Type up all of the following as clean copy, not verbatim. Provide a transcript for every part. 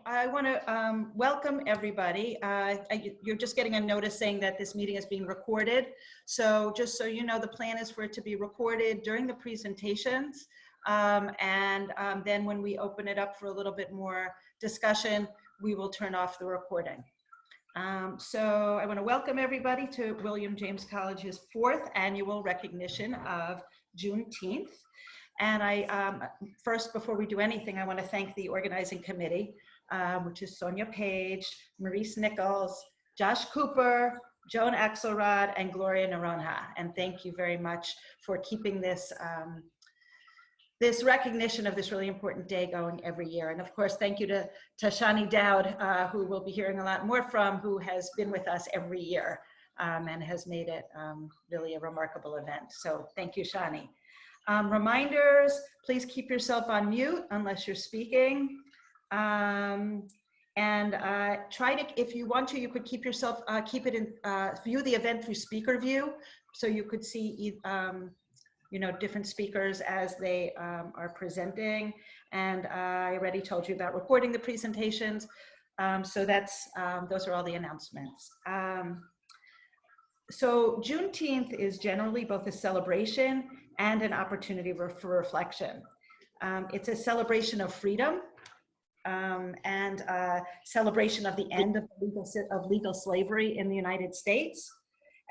I want to welcome everybody. You're just getting a notice saying that this meeting is being recorded. So just so you know, the plan is for it to be recorded during the presentations. Then when we open it up for a little bit more discussion, we will turn off the recording. So I want to welcome everybody to William James College's 4th annual recognition of Juneteenth. And first, before we do anything, I want to thank the organizing committee, which is Sonia Page, Maurice Nichols, Josh Cooper, Joan Axelrod, and Gloria Naranjo. And thank you very much for keeping this, this recognition of this really important day going every year. And of course, thank you to Shani Dowd, who we'll be hearing a lot more from, who has been with us every year and has made it really a remarkable event. So thank you, Shani. Reminders, please keep yourself on mute unless you're speaking. Try to, if you want to, you could keep yourself, keep it in, view the event through speaker view. So you could see, you know, different speakers as they are presenting. And I already told you about recording the presentations. So that's, those are all the announcements. So Juneteenth is generally both a celebration and an opportunity for reflection. It's a celebration of freedom and a celebration of the end of legal slavery in the United States.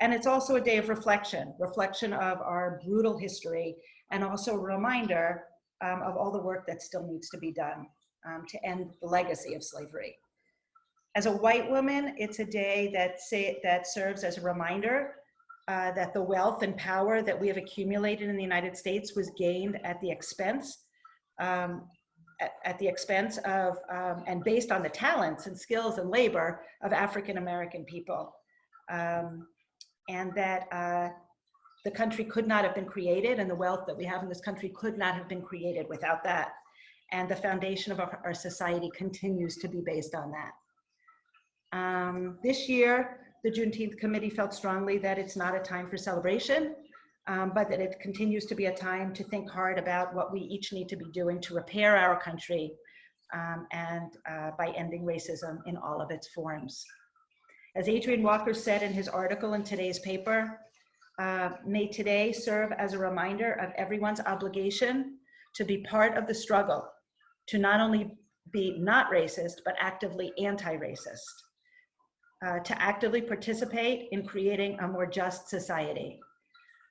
And it's also a day of reflection of our brutal history, and also a reminder of all the work that still needs to be done to end the legacy of slavery. As a white woman, it's a day that serves as a reminder that the wealth and power that we have accumulated in the United States was gained at the expense of and based on the talents and skills and labor of African-American people. And that the country could not have been created, and the wealth that we have in this country could not have been created without that. And the foundation of our society continues to be based on that. This year, the Juneteenth Committee felt strongly that it's not a time for celebration, but that it continues to be a time to think hard about what we each need to be doing to repair our country by ending racism in all of its forms. As Adrian Walker said in his article in today's paper, may today serve as a reminder of everyone's obligation to be part of the struggle, to not only be not racist, but actively anti-racist. To actively participate in creating a more just society.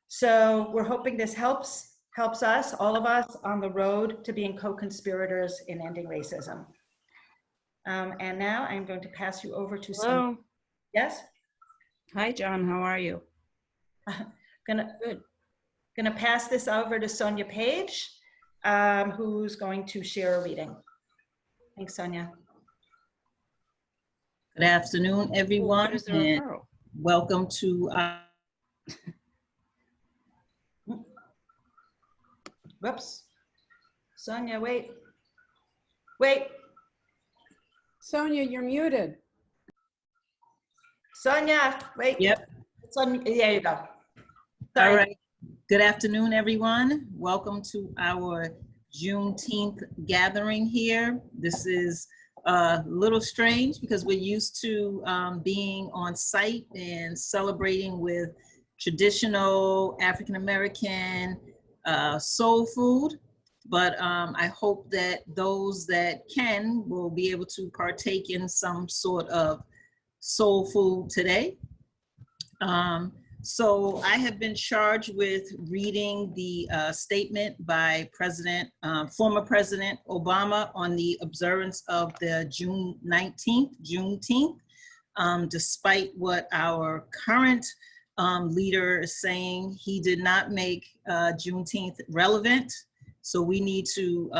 So we're hoping this helps us, all of us, on the road to being co-conspirators in ending racism. And now I'm going to pass you over to Sonia. Yes? Hi, John, how are you? Gonna pass this over to Sonia Page, who's going to share a reading. Thanks, Sonia. Good afternoon, everyone, and welcome to Whoops. Sonia, wait. Sonia, you're muted. Sonia, wait. Yep. There you go. Sorry. All right. Good afternoon, everyone. Welcome to our Juneteenth gathering here. This is a little strange because we're used to being on site and celebrating with traditional African-American soul food. But I hope that those that can will be able to partake in some sort of soul food today. So I have been charged with reading the statement by former President Obama on the observance of the Juneteenth, despite what our current leader is saying. He did not make Juneteenth relevant. So we need to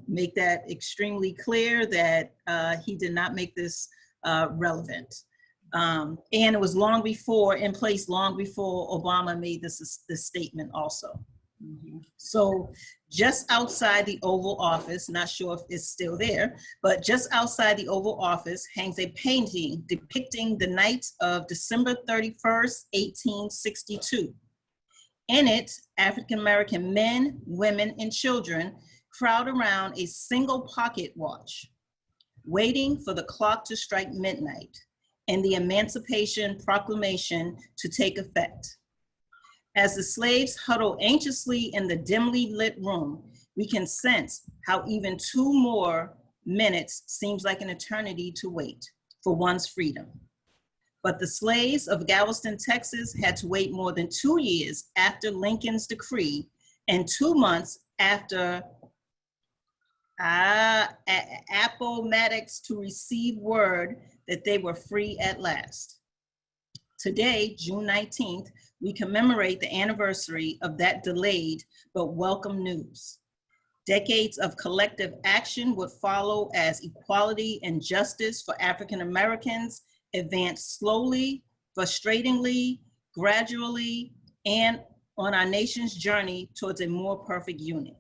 make that extremely clear that he did not make this relevant. And it was in place long before Obama made this statement also. Mm-hmm. So just outside the Oval Office, not sure if it's still there, but just outside the Oval Office hangs a painting depicting the night of December 31st, 1862. In it, African-American men, women, and children crowd around a single pocket watch. waiting for the clock to strike midnight and the Emancipation Proclamation to take effect. As the slaves huddle anxiously in the dimly lit room, we can sense how even 2 more minutes seems like an eternity to wait for one's freedom. But the slaves of Galveston, Texas had to wait more than 2 years after Lincoln's decree and 2 months after Appomattox to receive word that they were free at last. Today, June 19th, we commemorate the anniversary of that delayed but welcome news. Decades of collective action would follow as equality and justice for African Americans advanced slowly, frustratingly, gradually, and on our nation's journey towards a more perfect union.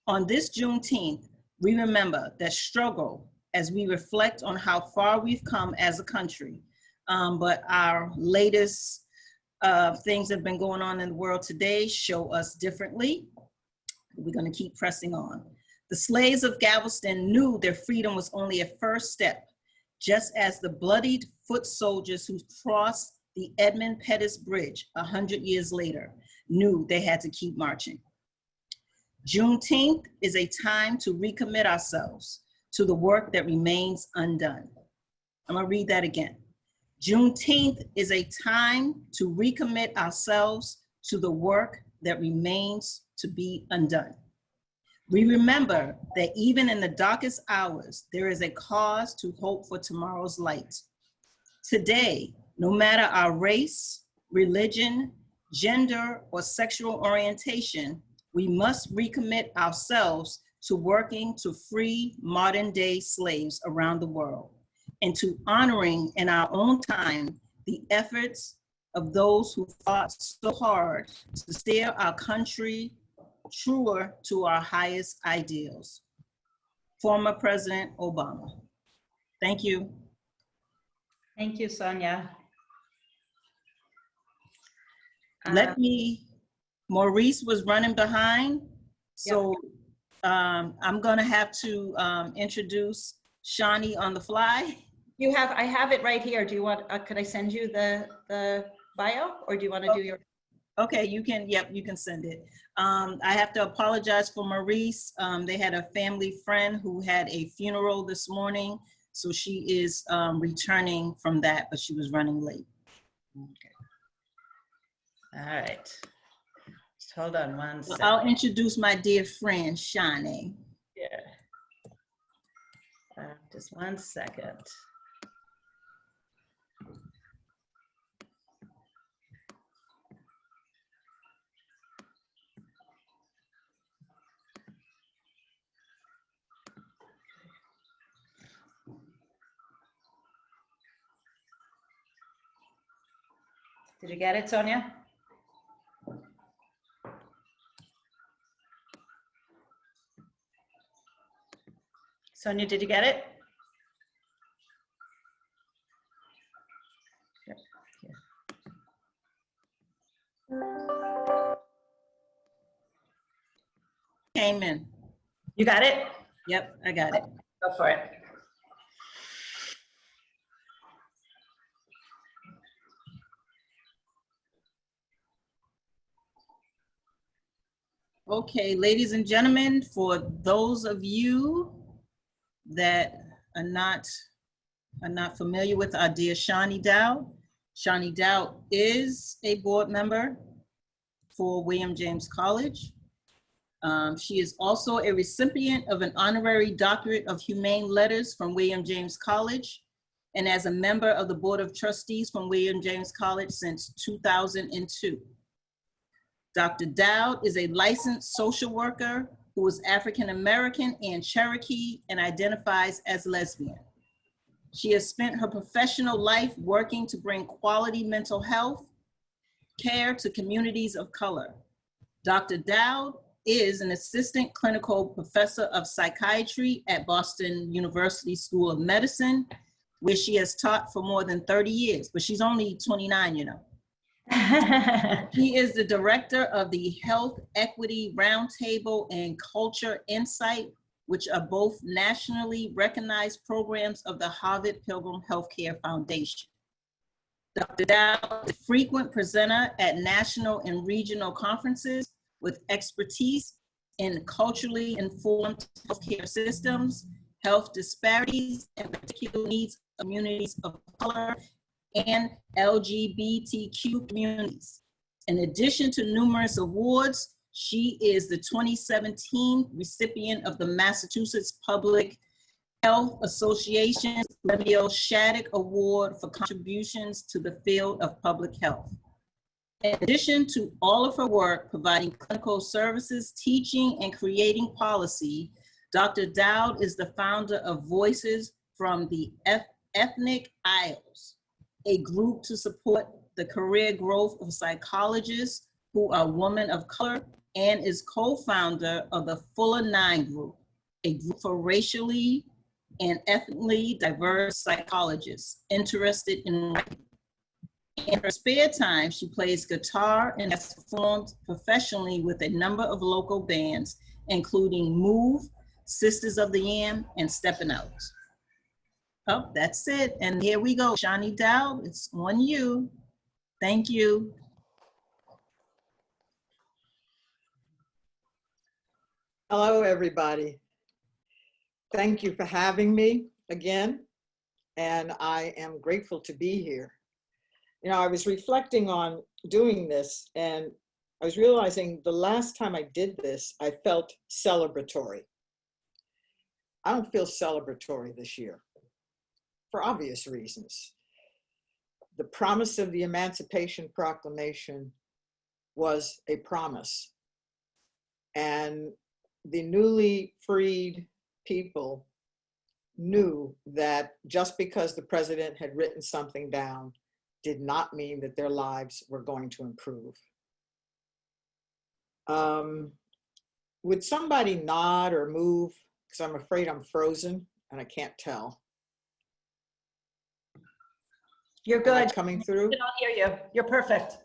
On this Juneteenth, we remember that struggle as we reflect on how far we've come as a country, but our latest things that have been going on in the world today show us differently. We're going to keep pressing on. The slaves of Galveston knew their freedom was only a first step, just as the bloodied foot soldiers who crossed the Edmund Pettus Bridge 100 years later knew they had to keep marching. Juneteenth is a time to recommit ourselves to the work that remains undone. I'm going to read that again. Juneteenth is a time to recommit ourselves to the work that remains to be undone. We remember that even in the darkest hours, there is a cause to hope for tomorrow's light. Today, no matter our race, religion, gender, or sexual orientation, we must recommit ourselves to working to free modern-day slaves around the world and to honoring in our own time the efforts of those who fought so hard to steer our country truer to our highest ideals. Former President Obama. Thank you. Thank you, Sonia. Maurice was running behind, so I'm gonna have to introduce Shani on the fly. I have it right here. Do you want, could I send you the bio, or do you want to do your? Okay, you can, yep, you can send it. I have to apologize for Maurice. They had a family friend who had a funeral this morning, so she is returning from that, but she was running late. Okay. All right. Just hold on one second. I'll introduce my dear friend, Shani. Yeah. Just 1 second. Did you get it, Sonia? Sonia, did you get it? Came in. You got it? Yep, I got it. Go for it. Okay, ladies and gentlemen, for those of you that are not familiar with our dear Shani Dowd, Shani Dowd is a board member for William James College. She is also a recipient of an honorary doctorate of Humane Letters from William James College, and as a member of the Board of Trustees from William James College since 2002. Dr. Dowd is a licensed social worker who is African American and Cherokee and identifies as lesbian. She has spent her professional life working to bring quality mental health care to communities of color. Dr. Dowd is an assistant clinical professor of psychiatry at Boston University School of Medicine, where she has taught for more than 30 years, but she's only 29, you know. He is the director of the Health Equity Roundtable and Culture Insight which are both nationally recognized programs of the Harvard Pilgrim Healthcare Foundation. Dr. Dowd is a frequent presenter at national and regional conferences with expertise in culturally informed healthcare systems, health disparities, and particular needs of communities of color and LGBTQ communities. In addition to numerous awards, she is the 2017 recipient of the Massachusetts Public Health Association's Lemuel Shattuck Award for contributions to the field of public health. In addition to all of her work providing clinical services, teaching, and creating policy, Dr. Dowd is the founder of Voices from the Ethnic Isles, a group to support the career growth of psychologists who are women of color, and is co-founder of the Fuller 9 Group, a group for racially and ethnically diverse psychologists interested in writing. In her spare time, she plays guitar and has performed professionally with a number of local bands, including Move, Sisters of the Yam, and Steppin' Out. Oh, that's it. And here we go. Shani Dowd, it's on you. Thank you. Hello, everybody. Thank you for having me again, and I am grateful to be here. You know, I was reflecting on doing this, and I was realizing the last time I did this, I felt celebratory. I don't feel celebratory this year, for obvious reasons. The promise of the Emancipation Proclamation was a promise, and the newly freed people knew that just because the president had written something down did not mean that their lives were going to improve. Would somebody nod or move? Because I'm afraid I'm frozen and I can't tell. You're Am I good. coming through? I don't hear you. You're perfect.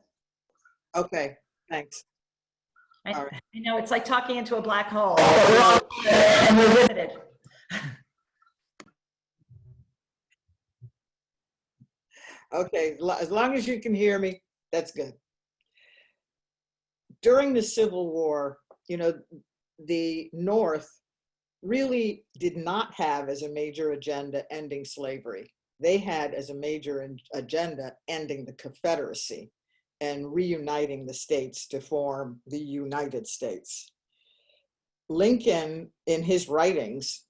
Okay, thanks. I, All right. I know it's like talking into a black hole. And we're riveted. Okay, as long as you can hear me, that's good. During the Civil War, you know, the North really did not have as a major agenda ending slavery. They had as a major agenda ending the Confederacy and reuniting the states to form the United States. Lincoln, in his writings,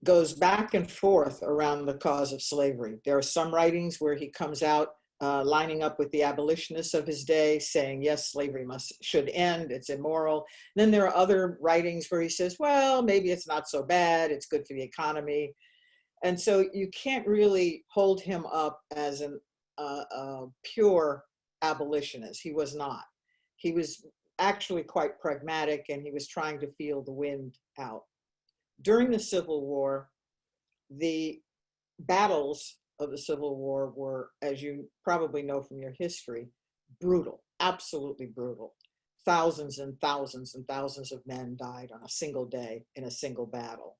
goes back and forth around the cause of slavery. There are some writings where he comes out lining up with the abolitionists of his day, saying, yes, slavery should end, it's immoral. And then there are other writings where he says, well, maybe it's not so bad, it's good for the economy. And so you can't really hold him up as a pure abolitionist. He was not. He was actually quite pragmatic, and he was trying to feel the wind out. During the Civil War, the battles of the Civil War were, as you probably know from your history, brutal, absolutely brutal. Thousands and thousands and thousands of men died on a single day in a single battle.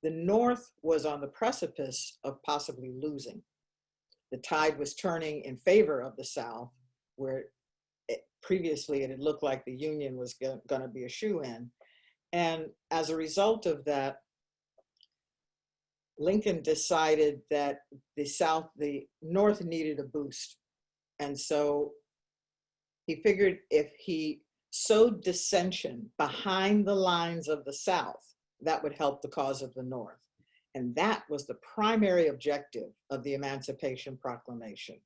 The North was on the precipice of possibly losing. The tide was turning in favor of the South, where previously it had looked like the Union was going to be a shoo-in. And as a result of that, Lincoln decided that the North needed a boost. And so he figured if he sowed dissension behind the lines of the South, that would help the cause of the North. And that was the primary objective of the Emancipation Proclamation.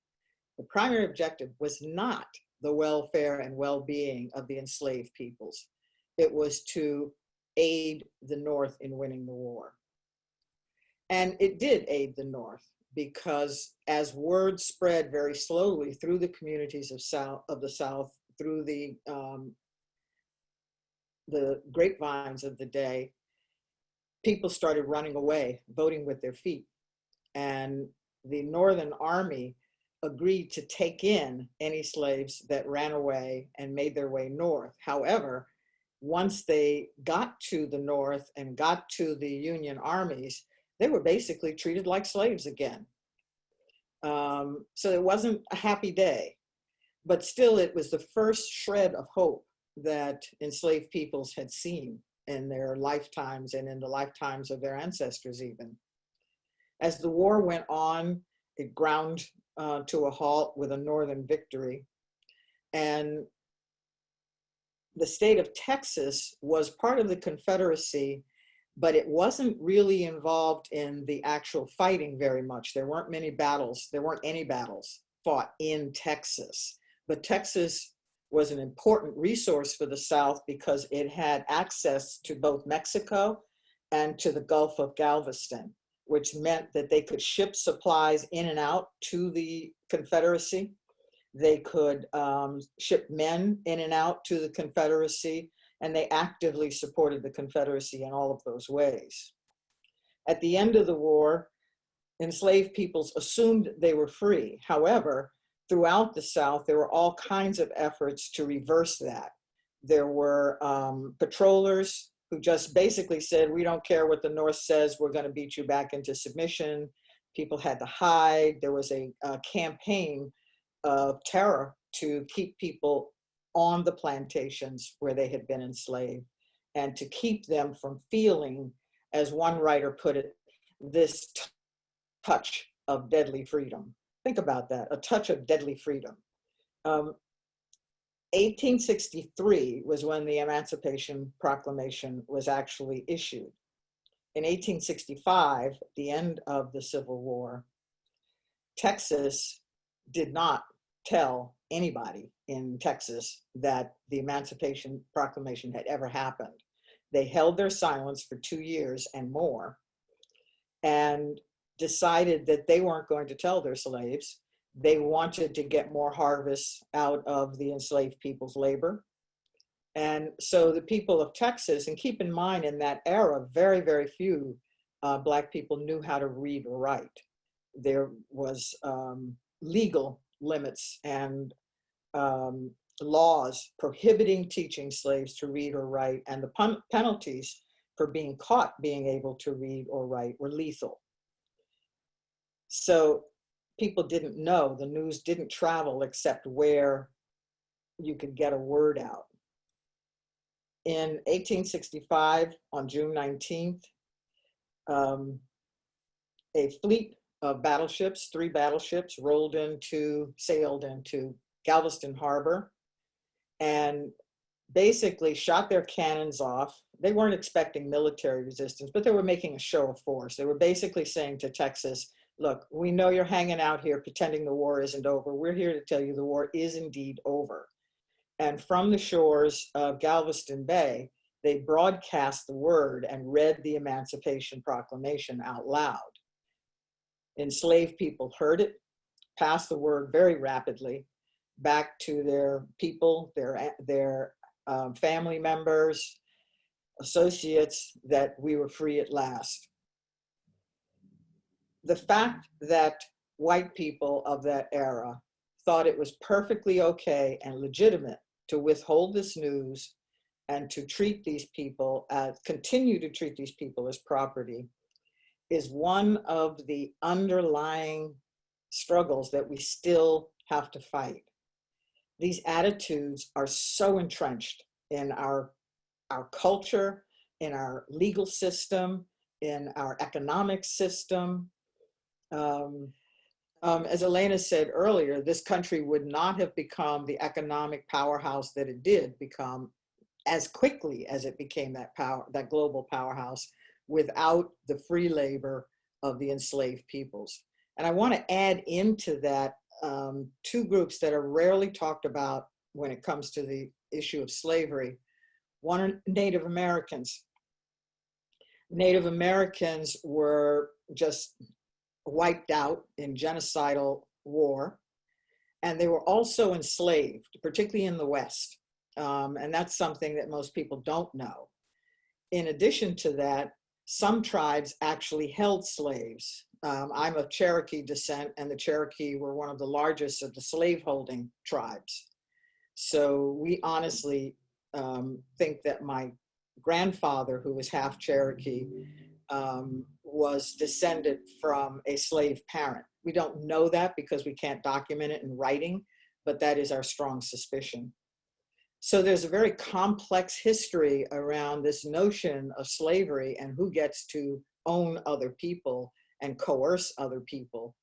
The primary objective was not the welfare and well-being of the enslaved peoples. It was to aid the North in winning the war. And it did aid the North, because as word spread very slowly through the communities of the South, through the grapevines of the day, people started running away, voting with their feet. And the Northern Army agreed to take in any slaves that ran away and made their way north. However, once they got to the North and got to the Union armies, they were basically treated like slaves again. So it wasn't a happy day, but still it was the first shred of hope that enslaved peoples had seen in their lifetimes and in the lifetimes of their ancestors even. As the war went on, it ground to a halt with a Northern victory. And the state of Texas was part of the Confederacy, but it wasn't really involved in the actual fighting very much. There weren't many battles. There weren't any battles fought in Texas. But Texas was an important resource for the South because it had access to both Mexico and to the Gulf of Galveston, which meant that they could ship supplies in and out to the Confederacy. They could ship men in and out to the Confederacy, and they actively supported the Confederacy in all of those ways. At the end of the war, enslaved peoples assumed they were free. However, throughout the South, there were all kinds of efforts to reverse that. There were patrollers who just basically said, we don't care what the North says, we're going to beat you back into submission. People had to hide. There was a campaign of terror to keep people on the plantations where they had been enslaved and to keep them from feeling, as one writer put it, this touch of deadly freedom. Think about that, a touch of deadly freedom. 1863 was when the Emancipation Proclamation was actually issued. In 1865, at the end of the Civil War, Texas did not tell anybody in Texas that the Emancipation Proclamation had ever happened. They held their silence for 2 years and more and decided that they weren't going to tell their slaves. They wanted to get more harvests out of the enslaved people's labor. And so the people of Texas, and keep in mind in that era, very, very few Black people knew how to read or write. There was legal limits and laws prohibiting teaching slaves to read or write, and the penalties for being caught being able to read or write were lethal. So people didn't know, the news didn't travel except where you could get a word out. In 1865, on June 19th, a fleet of battleships, 3 battleships, sailed into Galveston Harbor and basically shot their cannons off. They weren't expecting military resistance, but they were making a show of force. They were basically saying to Texas, look, we know you're hanging out here pretending the war isn't over. We're here to tell you the war is indeed over. And from the shores of Galveston Bay, they broadcast the word and read the Emancipation Proclamation out loud. Enslaved people heard it, passed the word very rapidly back to their people, their family members, associates, that we were free at last. The fact that white people of that era thought it was perfectly okay and legitimate to withhold this news and to treat these people continue to treat these people as property is one of the underlying struggles that we still have to fight. These attitudes are so entrenched in our culture, in our legal system, in our economic system. As Elena said earlier, this country would not have become the economic powerhouse that it did become as quickly as it became that global powerhouse without the free labor of the enslaved peoples. And I want to add into that 2 groups that are rarely talked about when it comes to the issue of slavery. One are Native Americans. Native Americans were just wiped out in genocidal war, and they were also enslaved, particularly in the West. And that's something that most people don't know. In addition to that, some tribes actually held slaves. I'm of Cherokee descent, and the Cherokee were one of the largest of the slaveholding tribes. So we honestly think that my grandfather, who was half Cherokee, was descended from a slave parent. We don't know that because we can't document it in writing, but that is our strong suspicion. So there's a very complex history around this notion of slavery and who gets to own other people and coerce other people.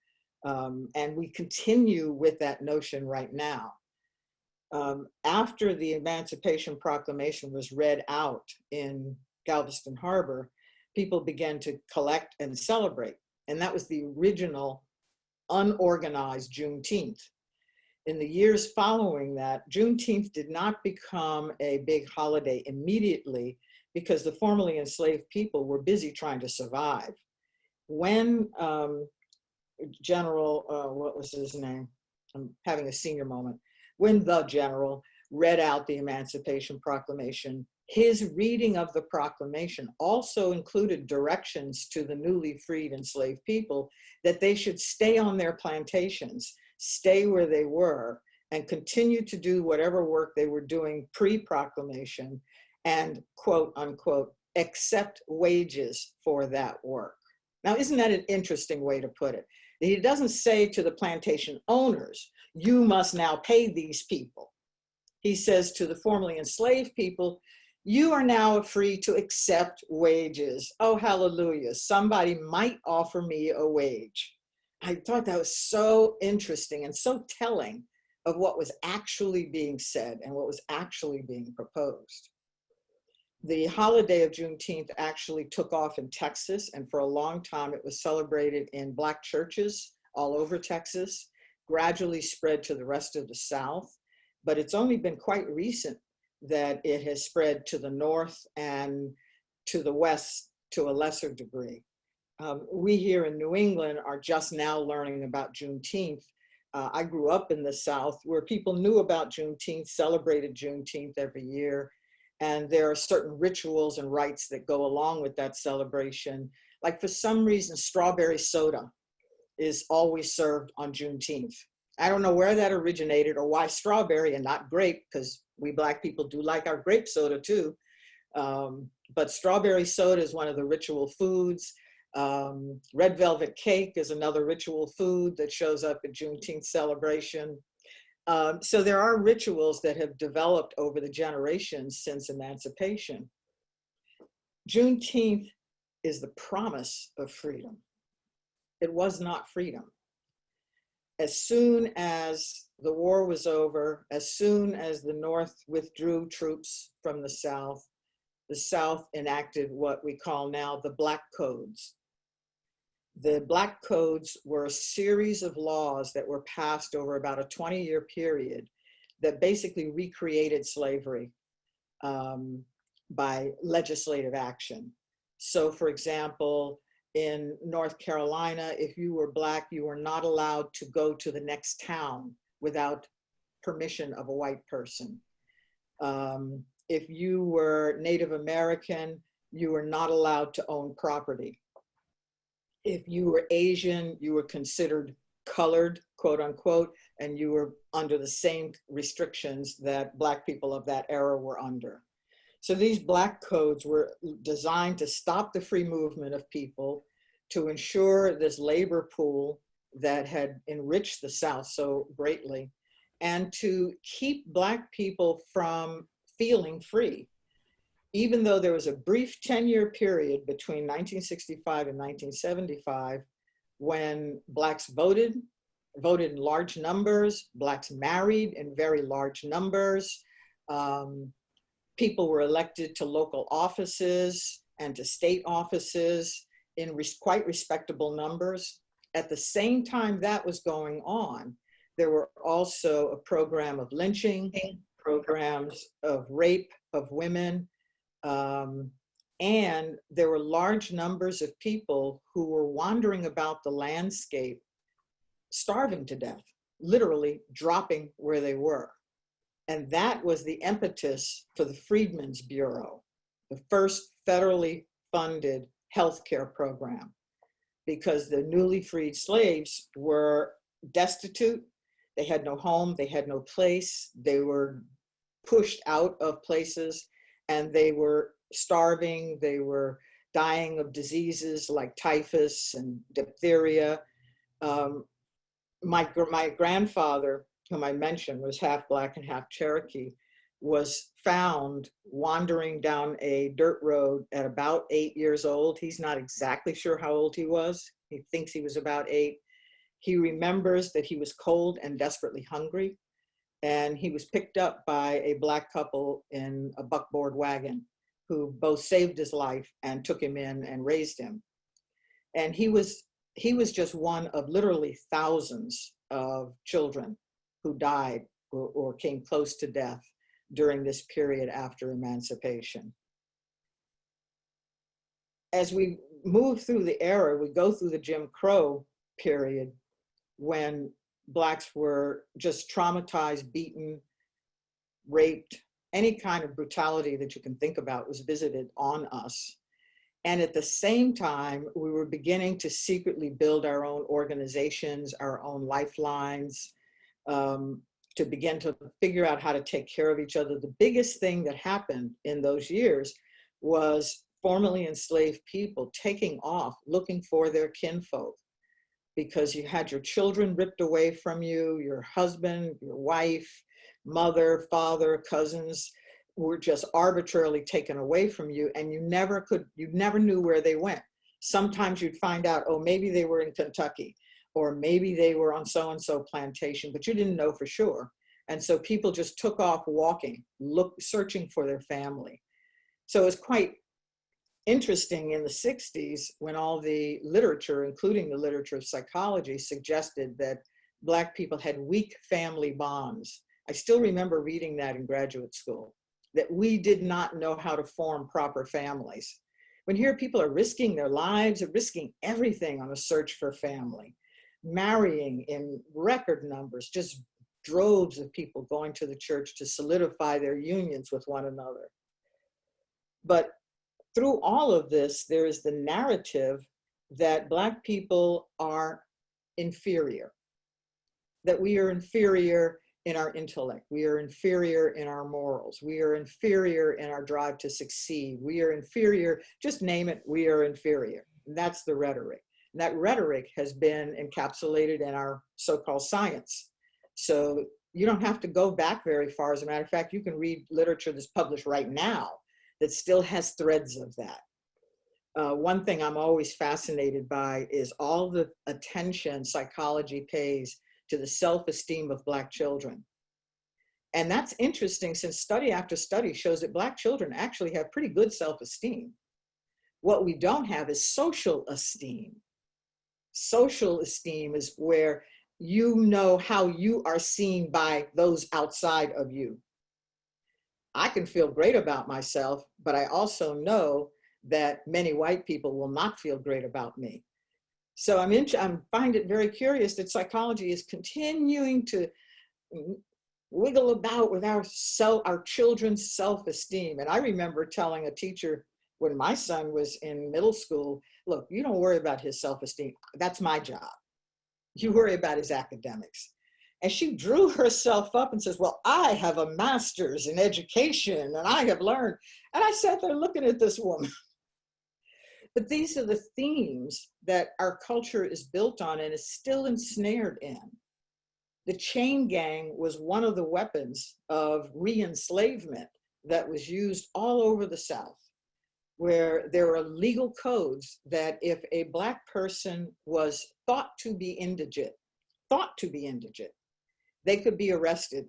And we continue with that notion right now. After the Emancipation Proclamation was read out in Galveston Harbor, people began to collect and celebrate. And that was the original unorganized Juneteenth. In the years following that, Juneteenth did not become a big holiday immediately because the formerly enslaved people were busy trying to survive. When General, what was his name? I'm having a senior moment. When the general read out the Emancipation Proclamation, his reading of the proclamation also included directions to the newly freed enslaved people that they should stay on their plantations, stay where they were, and continue to do whatever work they were doing pre-proclamation and, quote unquote, accept wages for that work. Now, isn't that an interesting way to put it? He doesn't say to the plantation owners, you must now pay these people. He says to the formerly enslaved people, you are now free to accept wages. Oh, hallelujah. Somebody might offer me a wage. I thought that was so interesting and so telling of what was actually being said and what was actually being proposed. The holiday of Juneteenth actually took off in Texas, and for a long time it was celebrated in Black churches all over Texas, gradually spread to the rest of the South, but it's only been quite recent that it has spread to the North and to the West to a lesser degree. We here in New England are just now learning about Juneteenth. I grew up in the South where people knew about Juneteenth, celebrated Juneteenth every year. And there are certain rituals and rites that go along with that celebration. Like for some reason, strawberry soda is always served on Juneteenth. I don't know where that originated or why strawberry and not grape, because we Black people do like our grape soda too. But strawberry soda is one of the ritual foods. Red velvet cake is another ritual food that shows up at Juneteenth celebration. So there are rituals that have developed over the generations since emancipation. Juneteenth is the promise of freedom. It was not freedom. As soon as the war was over, as soon as the North withdrew troops from the South enacted what we call now the Black Codes. The Black Codes were a series of laws that were passed over about a 20-year period that basically recreated slavery by legislative action. So for example, in North Carolina, if you were Black, you were not allowed to go to the next town without permission of a white person. If you were Native American, you were not allowed to own property. If you were Asian, you were considered colored, quote unquote, and you were under the same restrictions that Black people of that era were under. So these Black codes were designed to stop the free movement of people, to ensure this labor pool that had enriched the South so greatly, and to keep Black people from feeling free. Even though there was a brief 10-year period between 1965 and 1975 when Blacks voted in large numbers, Blacks married in very large numbers, people were elected to local offices and to state offices in quite respectable numbers. At the same time that was going on, there were also a program of lynching, programs of rape of women, and there were large numbers of people who were wandering about the landscape, starving to death, literally dropping where they were. And that was the impetus for the Freedmen's Bureau, the first federally funded healthcare program, because the newly freed slaves were destitute. They had no home, they had no place, they were pushed out of places, and they were starving, they were dying of diseases like typhus and diphtheria. My grandfather, whom I mentioned, was half Black and half Cherokee, was found wandering down a dirt road at about 8 years old. He's not exactly sure how old he was. He thinks he was about 8. He remembers that he was cold and desperately hungry, and he was picked up by a Black couple in a buckboard wagon who both saved his life and took him in and raised him. And he was just one of literally thousands of children who died or came close to death during this period after emancipation. As we move through the era, we go through the Jim Crow period when Blacks were just traumatized, beaten, raped. Any kind of brutality that you can think about was visited on us. And at the same time, we were beginning to secretly build our own organizations, our own lifelines, to begin to figure out how to take care of each other. The biggest thing that happened in those years was formerly enslaved people taking off, looking for their kinfolk, because you had your children ripped away from you, your husband, your wife, mother, father, cousins were just arbitrarily taken away from you, and you never knew where they went. Sometimes you'd find out, oh, maybe they were in Kentucky, or maybe they were on so-and-so plantation, but you didn't know for sure. And so people just took off walking, searching for their family. So it was quite interesting in the 60s when all the literature, including the literature of psychology, suggested that Black people had weak family bonds. I still remember reading that in graduate school, that we did not know how to form proper families. When here people are risking their lives, are risking everything on a search for family, marrying in record numbers, just droves of people going to the church to solidify their unions with one another. But through all of this, there is the narrative that Black people are inferior, that we are inferior in our intellect, we are inferior in our morals, we are inferior in our drive to succeed, we are inferior, just name it, we are inferior. And that's the rhetoric. And that rhetoric has been encapsulated in our so-called science. So you don't have to go back very far. As a matter of fact, you can read literature that's published right now that still has threads of that. One thing I'm always fascinated by is all the attention psychology pays to the self-esteem of Black children. And that's interesting, since study after study shows that Black children actually have pretty good self-esteem. What we don't have is social esteem. Social esteem is where you know how you are seen by those outside of you. I can feel great about myself, but I also know that many white people will not feel great about me. So I find it very curious that psychology is continuing to wiggle about with our children's self-esteem. And I remember telling a teacher when my son was in middle school, look, you don't worry about his self-esteem. That's my job. You worry about his academics. And she drew herself up and says, well, I have a master's in education and I have learned. And I sat there looking at this woman. But these are the themes that our culture is built on and is still ensnared in. The chain gang was one of the weapons of re-enslavement that was used all over the South, where there are legal codes that if a Black person was thought to be indigent, they could be arrested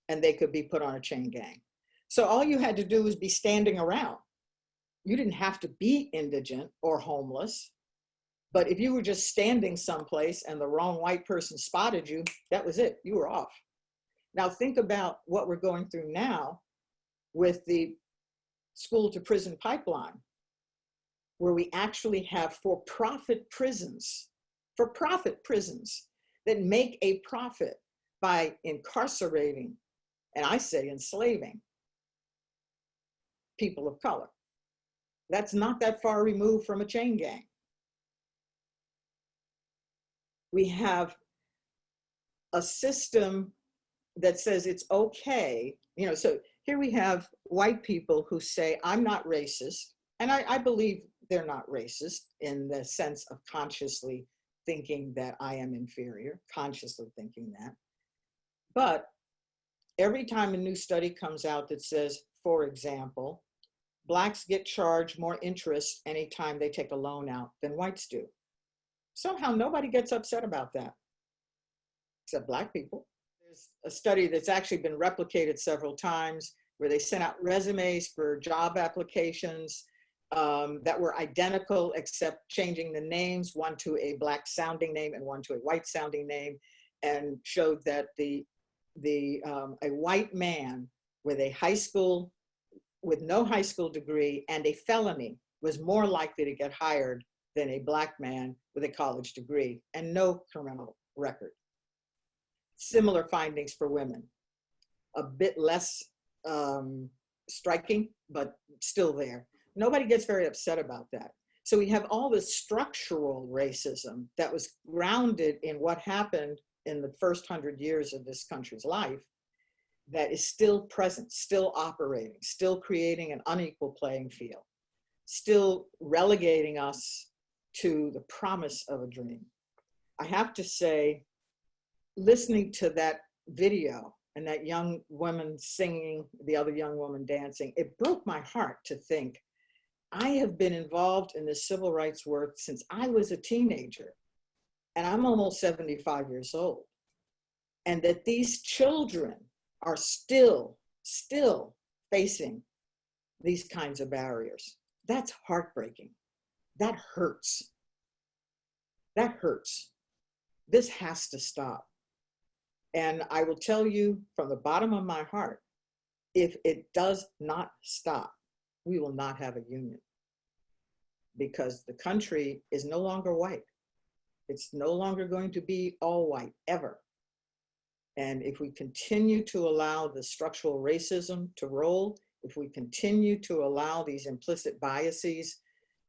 and they could be put on a chain gang. So all you had to do was be standing around. You didn't have to be indigent or homeless, but if you were just standing someplace and the wrong white person spotted you, that was it, you were off. Now think about what we're going through now with the school to prison pipeline, where we actually have for-profit prisons that make a profit by incarcerating, and I say enslaving, people of color. That's not that far removed from a chain gang. We have a system that says it's okay, so here we have white people who say, I'm not racist. And I believe they're not racist in the sense of consciously thinking that I am inferior, consciously thinking that. But every time a new study comes out that says, for example, Blacks get charged more interest anytime they take a loan out than whites do. Somehow nobody gets upset about that, except Black people. There's a study that's actually been replicated several times where they sent out resumes for job applications that were identical except changing the names, one to a Black sounding name and one to a white sounding name, and showed that a white man with no high school degree and a felony was more likely to get hired than a Black man with a college degree and no criminal record. Similar findings for women, a bit less striking, but still there. Nobody gets very upset about that. So we have all this structural racism that was grounded in what happened in the first 100 years of this country's life that is still present, still operating, still creating an unequal playing field, still relegating us to the promise of a dream. I have to say, listening to that video and that young woman singing, the other young woman dancing, it broke my heart to think, I have been involved in this civil rights work since I was a teenager, and I'm almost 75 years old. And that these children are still facing these kinds of barriers. That's heartbreaking. That hurts. That hurts. This has to stop. And I will tell you from the bottom of my heart, if it does not stop, we will not have a union, because the country is no longer white. It's no longer going to be all white, ever. And if we continue to allow the structural racism to roll, if we continue to allow these implicit biases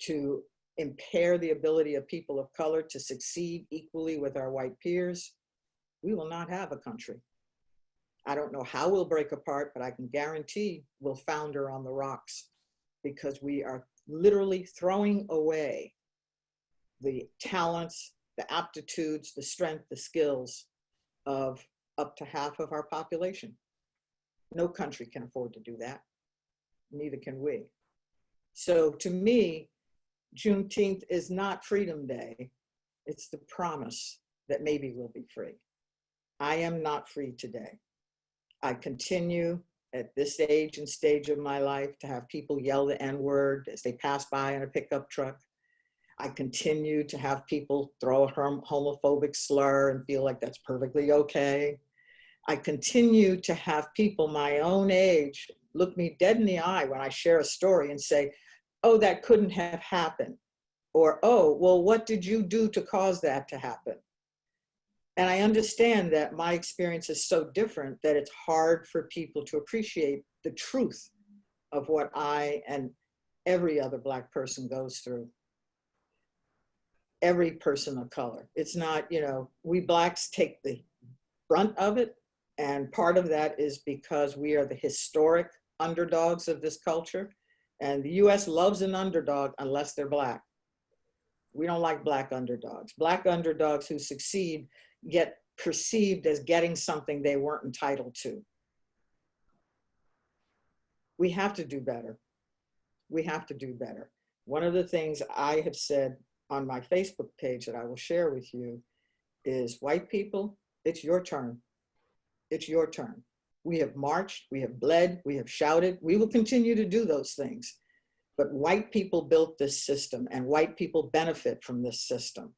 to impair the ability of people of color to succeed equally with our white peers, we will not have a country. I don't know how we'll break apart, but I can guarantee we'll founder on the rocks, because we are literally throwing away the talents, the aptitudes, the strength, the skills of up to half of our population. No country can afford to do that. Neither can we. So to me, Juneteenth is not Freedom Day. It's the promise that maybe we'll be free. I am not free today. I continue at this age and stage of my life to have people yell the N-word as they pass by in a pickup truck. I continue to have people throw a homophobic slur and feel like that's perfectly okay. I continue to have people my own age look me dead in the eye when I share a story and say, oh, that couldn't have happened. Or, oh, well, what did you do to cause that to happen? And I understand that my experience is so different that it's hard for people to appreciate the truth of what I and every other Black person goes through. Every person of color. It's not, we Blacks take the brunt of it. And part of that is because we are the historic underdogs of this culture. And the US loves an underdog unless they're Black. We don't like Black underdogs. Black underdogs who succeed get perceived as getting something they weren't entitled to. We have to do better. We have to do better. One of the things I have said on my Facebook page that I will share with you is, white people, it's your turn. It's your turn. We have marched, we have bled, we have shouted. We will continue to do those things. But white people built this system, and white people benefit from this system.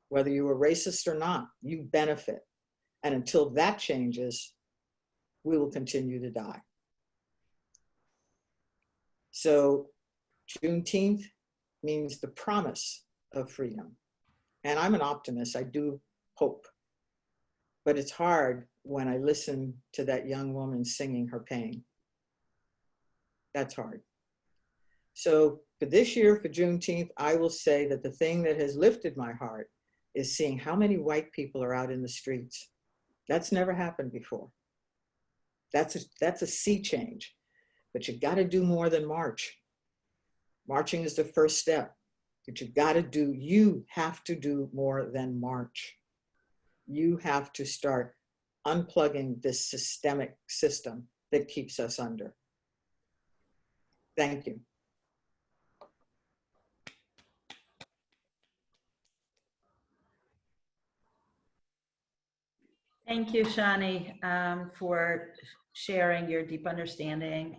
Whether you were racist or not, you benefit. And until that changes, we will continue to die. So Juneteenth means the promise of freedom. And I'm an optimist, I do hope. But it's hard when I listen to that young woman singing her pain. That's hard. So for this year, for Juneteenth, I will say that the thing that has lifted my heart is seeing how many white people are out in the streets. That's never happened before. That's a sea change. but you got to do more than march. Marching is the first step, but you have to do more than march. You have to start unplugging this systemic system that keeps us under. Thank you. Thank you, Shani, for sharing your deep understanding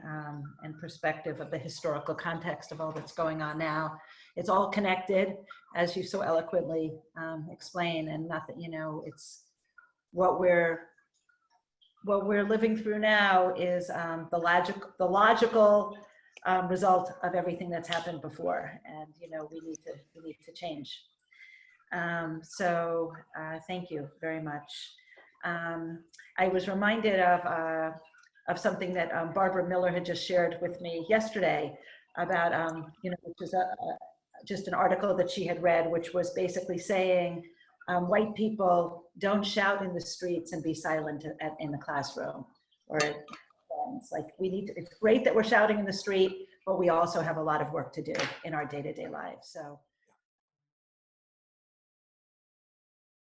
and perspective of the historical context of all that's going on now. It's all connected, as you so eloquently explained, and nothing, you know, it's what we're living through now is the logical result of everything that's happened before, and you know, we need to change. So thank you very much. I was reminded of something that Barbara Miller had just shared with me yesterday about, you know, which is just an article that she had read, which was basically saying, white people don't shout in the streets and be silent in the classroom. Or it's like, it's great that we're shouting in the street, but we also have a lot of work to do in our day-to-day lives. So